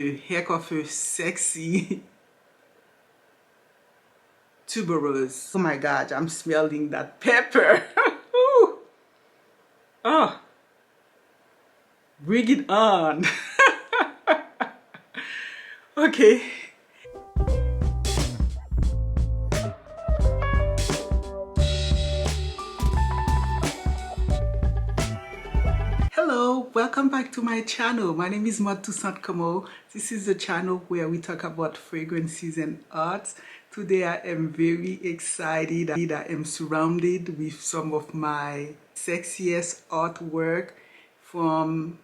A heck of a sexy tuberose. Oh my god, I'm smelling that pepper. Oh, bring it on. Okay. Hello, welcome back to my channel. My name is Maude. This is the channel where we talk about fragrances and arts. Today I am very excited. I am surrounded with some of my sexiest artwork from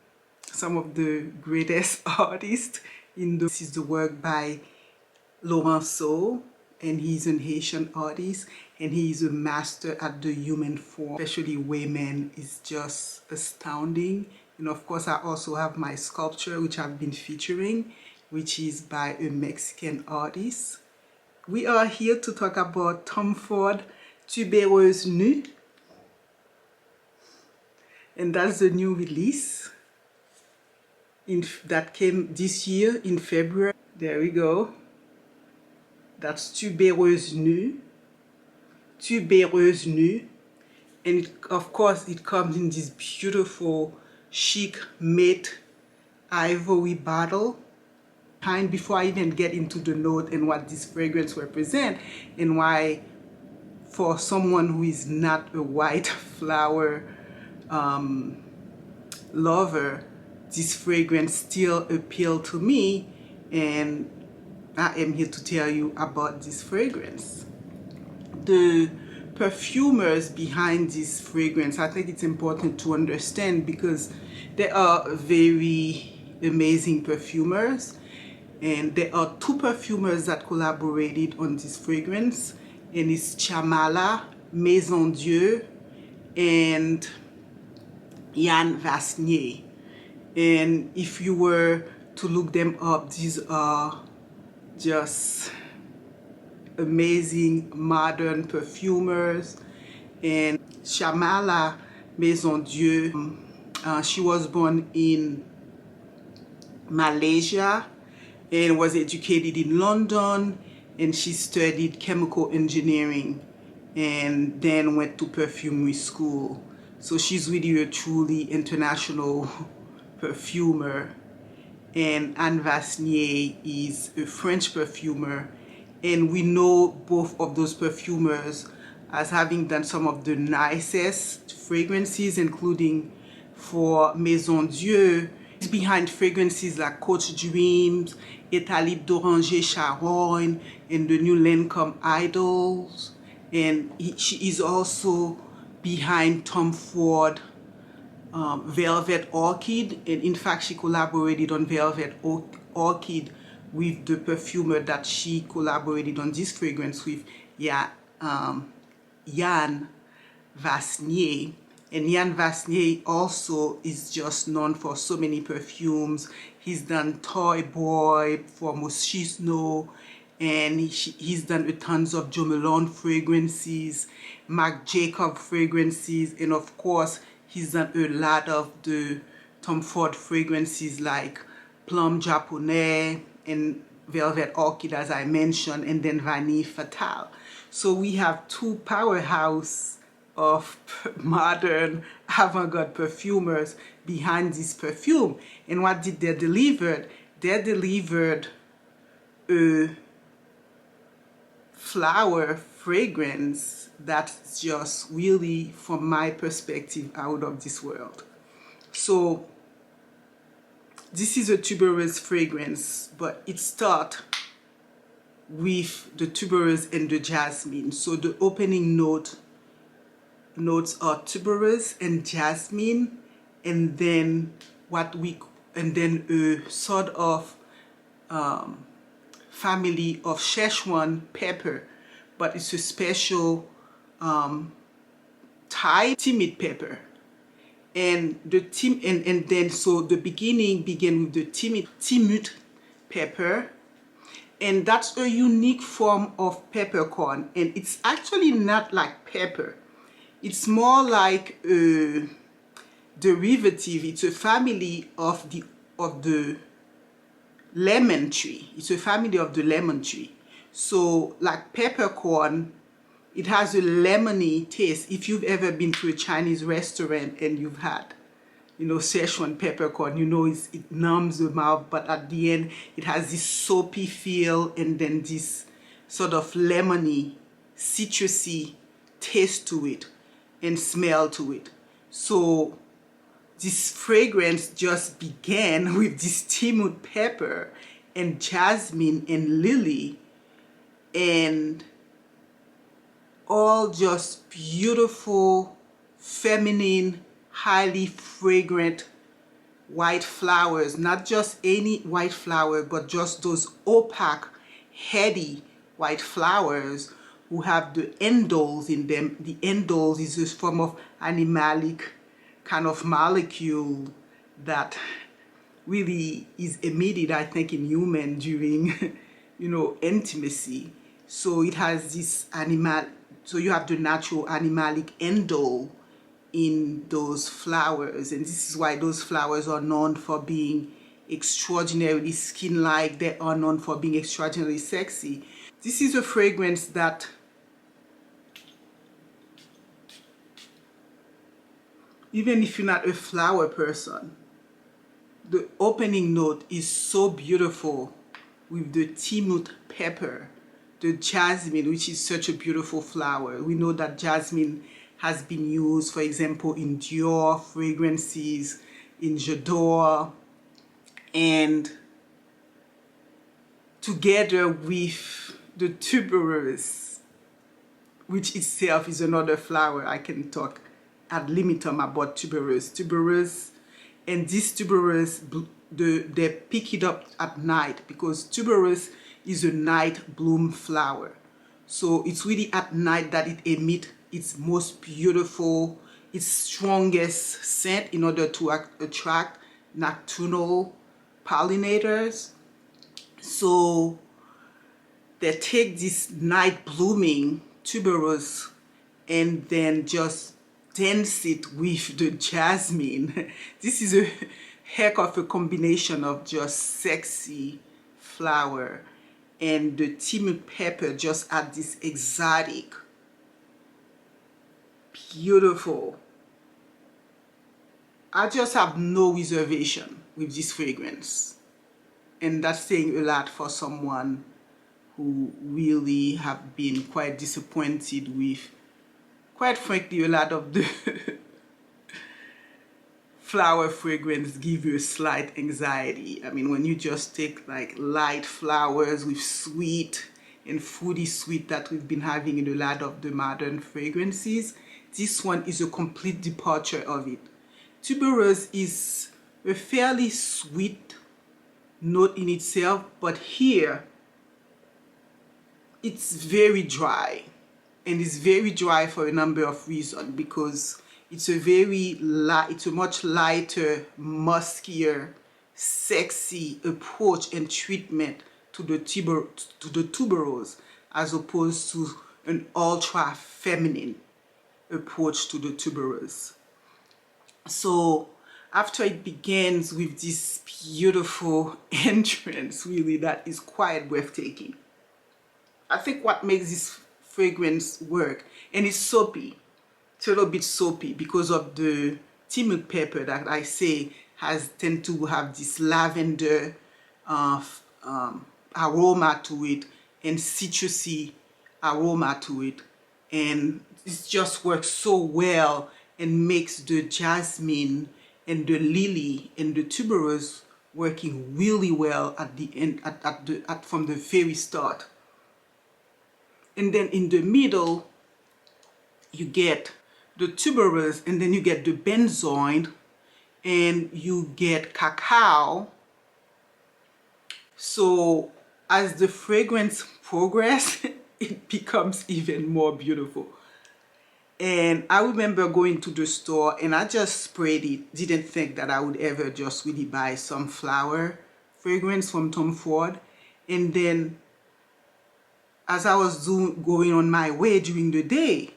some of the greatest artists in the. This is the work by Laurenceau, and he's an Haitian artist, and he is a master at the human form, especially women. Is just astounding. And of course I also have my sculpture which I've been featuring, which is by a Mexican artist. We are here to talk about Tom Ford Tubereuse Nue, and that's the new release that came this year in February. There we go. That's Tuberose Nue, Tuberose Nue, and of course it comes in this beautiful chic matte ivory bottle. Before I even get into the note and what this fragrance represents, and why for someone who is not a white flower lover, this fragrance still appealed to me, and I am here to tell you about this fragrance. The perfumers behind this fragrance, I think it's important to understand, because they are very amazing perfumers, and there are two perfumers that collaborated on this fragrance, and it's Chamala, Maison Dieu, and Yann Vasnier. And if you were to look them up, these are just amazing modern perfumers. And Chamala Maison Dieu, she was born in Malaysia and was educated in London, and she studied chemical engineering and then went to perfumery school. So she's really a truly international perfumer. And Anne Vasnier is a French perfumer, and we know both of those perfumers as having done some of the nicest fragrances, including for Maison Dieu. He's behind fragrances like Coach Dreams, Étalip d'Oranger Charogne, and the new Lancôme Idols. And she is also behind Tom Ford Velvet Orchid, and in fact she collaborated on Velvet Orchid with the perfumer that she collaborated on this fragrance with, Yann Vasnier. And Yann Vasnier also is just known for so many perfumes. He's done Toy Boy for Moschino, and he's done tons of Jo Malone fragrances, Marc Jacob fragrances, and of course he's done a lot of the Tom Ford fragrances like Plum Japonais and Velvet Orchid, as I mentioned, and then Vanille Fatale. So we have two powerhouse of modern avant-garde perfumers behind this perfume. And what did they deliver? They delivered a flower fragrance that's just really, from my perspective, out of this world. So this is a tuberose fragrance, but it starts with the tuberose and the jasmine. So the opening notes are tuberose and jasmine, and then a sort of family of Szechuan pepper, but it's a special Thai timid pepper. And then so the beginning began with the timid pepper, and that's a unique form of peppercorn, and it's actually not like pepper. It's more like a derivative. It's a family of the lemon tree. It's a family of the lemon tree. So like peppercorn, it has a lemony taste. If you've ever been to a Chinese restaurant and you've had, you know, Szechuan peppercorn, you know it numbs the mouth, but at the end it has this soapy feel and then this sort of lemony, citrusy taste to it and smell to it. So this fragrance just began with this timid pepper and jasmine and lily, and all just beautiful, feminine, highly fragrant white flowers. Not just any white flower, but just those opaque, heady white flowers who have the endols in them. The endols is a form of animalic kind of molecule that really is emitted, I think, in human during, you know, intimacy. So it has this animal, so you have the natural animalic endol in those flowers, and this is why those flowers are known for being extraordinarily skin-like. They are known for being extraordinarily sexy. This is a fragrance that even if you're not a flower person, the opening note is so beautiful with the timut pepper, the jasmine, which is such a beautiful flower. We know that jasmine has been used, for example, in Dior fragrances, in J'adore, and together with the tuberose, which itself is another flower. I can talk ad libitum about tuberose. Tuberose, and this tuberose, they pick it up at night because tuberose is a night bloom flower. So it's really at night that it emits its most beautiful, its strongest scent in order to attract nocturnal pollinators. So they take this night blooming tuberose and then just dance it with the jasmine. This is a heck of a combination of just sexy flower and the timid pepper just add this exotic, beautiful. I just have no reservation with this fragrance, and that's saying a lot for someone who really have been quite disappointed with, quite frankly, a lot of the flower fragrance give you a slight anxiety. I mean, when you just take like light flowers with sweet and fruity sweet that we've been having in a lot of the modern fragrances, this one is a complete departure of it. Tuberose is a fairly sweet note in itself, but here it's very dry, and it's very dry for a number of reasons, because it's a very light, it's a much lighter, muskier, sexy approach and treatment to the tuberose, as opposed to an ultra feminine approach to the tuberose. So after it begins with this beautiful entrance, really, that is quite breathtaking. I think what makes this fragrance work, and it's soapy, it's a little bit soapy because of the timid pepper that I say tend to have this lavender aroma to it and citrusy aroma to it, and it just works so well and makes the jasmine and the lily and the tuberose working really well at the end, from the very start. And then in the middle you get the tuberose, and then you get the benzoin, and you get cacao. So as the fragrance progresses, it becomes even more beautiful. And I remember going to the store and I just sprayed it. Didn't think that I would ever just really buy some flower fragrance from Tom Ford. And then as I was going on my way during the day,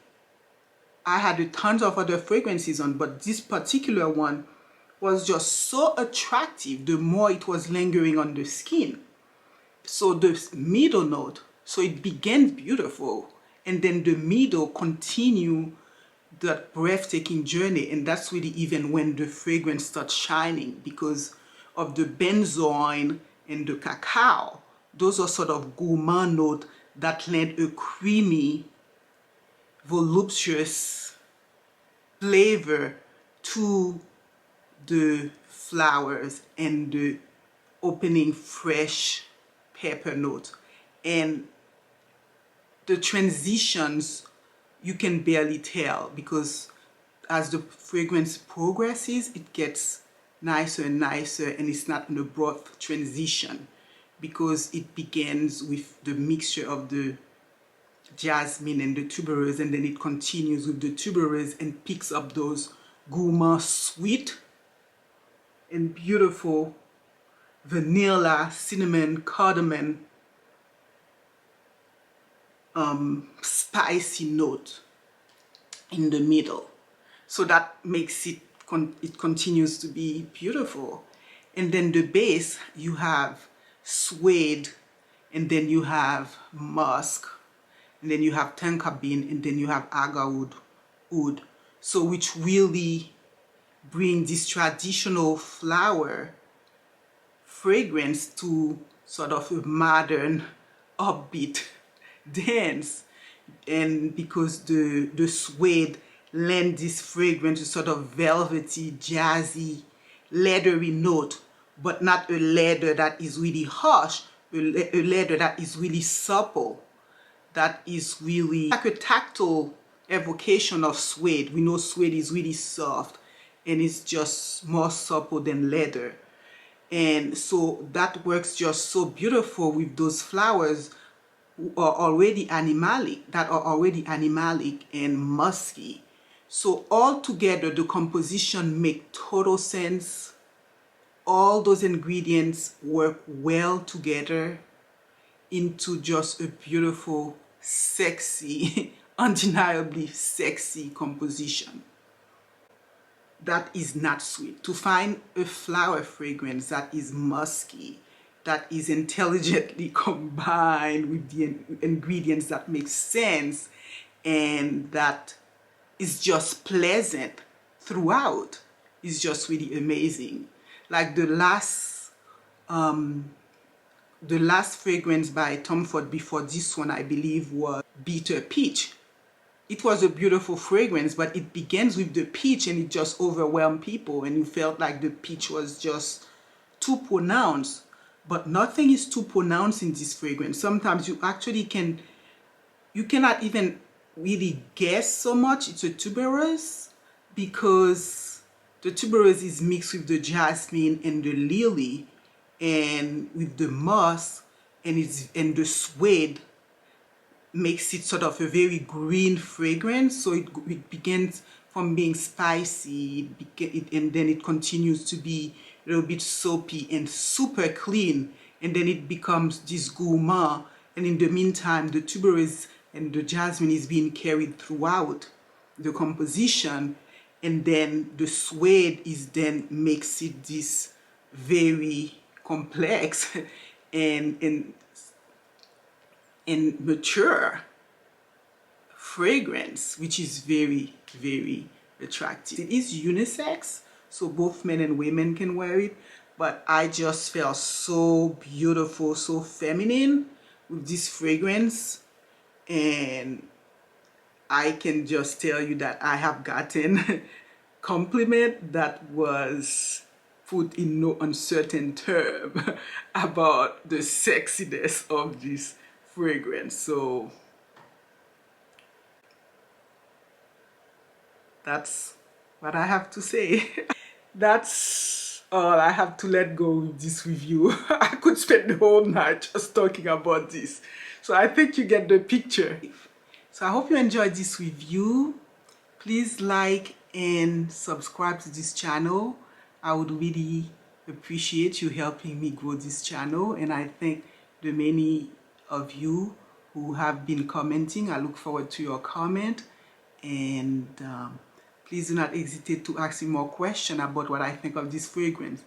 I had tons of other fragrances on, but this particular one was just so attractive the more it was lingering on the skin. So the middle note, so it begins beautiful, and then the middle continue that breathtaking journey, and that's really even when the fragrance starts shining because of the benzoin and the cacao. Those are sort of gourmand note that lend a creamy, voluptuous flavor to the flowers and the opening fresh pepper note. And the transitions you can barely tell because as the fragrance progresses, it gets nicer and nicer, and it's not an abrupt transition because it begins with the mixture of the jasmine and the tuberose, and then it continues with the tuberose and picks up those gourmand sweet and beautiful vanilla, cinnamon, cardamom, spicy note in the middle. So that makes it, it continues to be beautiful. And then the base, you have suede, and then you have musk, and then you have tonka bean, and then you have agarwood wood. So which really bring this traditional flower fragrance to sort of a modern, upbeat dance. And because the suede lend this fragrance to sort of velvety, jazzy, leathery note, but not a leather that is really harsh, a leather that is really supple, that is really like a tactile evocation of suede. We know suede is really soft and it's just more supple than leather. And so that works just so beautiful with those flowers who are already animalic, and musky. So all together, the composition make total sense. All those ingredients work well together into just a beautiful, sexy, undeniably sexy composition. That is not sweet. To find a flower fragrance that is musky, that is intelligently combined with the ingredients that make sense, and that is just pleasant throughout, is just really amazing. Like the last fragrance by Tom Ford before this one, I believe, was Bitter Peach. It was a beautiful fragrance, but it begins with the peach and it just overwhelmed people, and you felt like the peach was just too pronounced. But nothing is too pronounced in this fragrance. Sometimes you actually you cannot even really guess so much it's a tuberose, because the tuberose is mixed with the jasmine and the lily and with the musk, and the suede makes it sort of a very green fragrance. So it begins from being spicy, and then it continues to be a little bit soapy and super clean, and then it becomes this gourmand. And in the meantime, the tuberose and the jasmine is being carried throughout the composition, and then the suede makes it this very complex and mature fragrance, which is very, very attractive. It is unisex, so both men and women can wear it, but I just felt so beautiful, so feminine with this fragrance, and I can just tell you that I have gotten compliment that was put in no uncertain term about the sexiness of this fragrance. So that's what I have to say. That's all I have to let go with this review. I could spend the whole night just talking about this. So I think you get the picture. So I hope you enjoyed this review. Please like and subscribe to this channel. I would really appreciate you helping me grow this channel, and I thank the many of you who have been commenting. I look forward to your comment, and please do not hesitate to ask me more questions about what I think of this fragrance.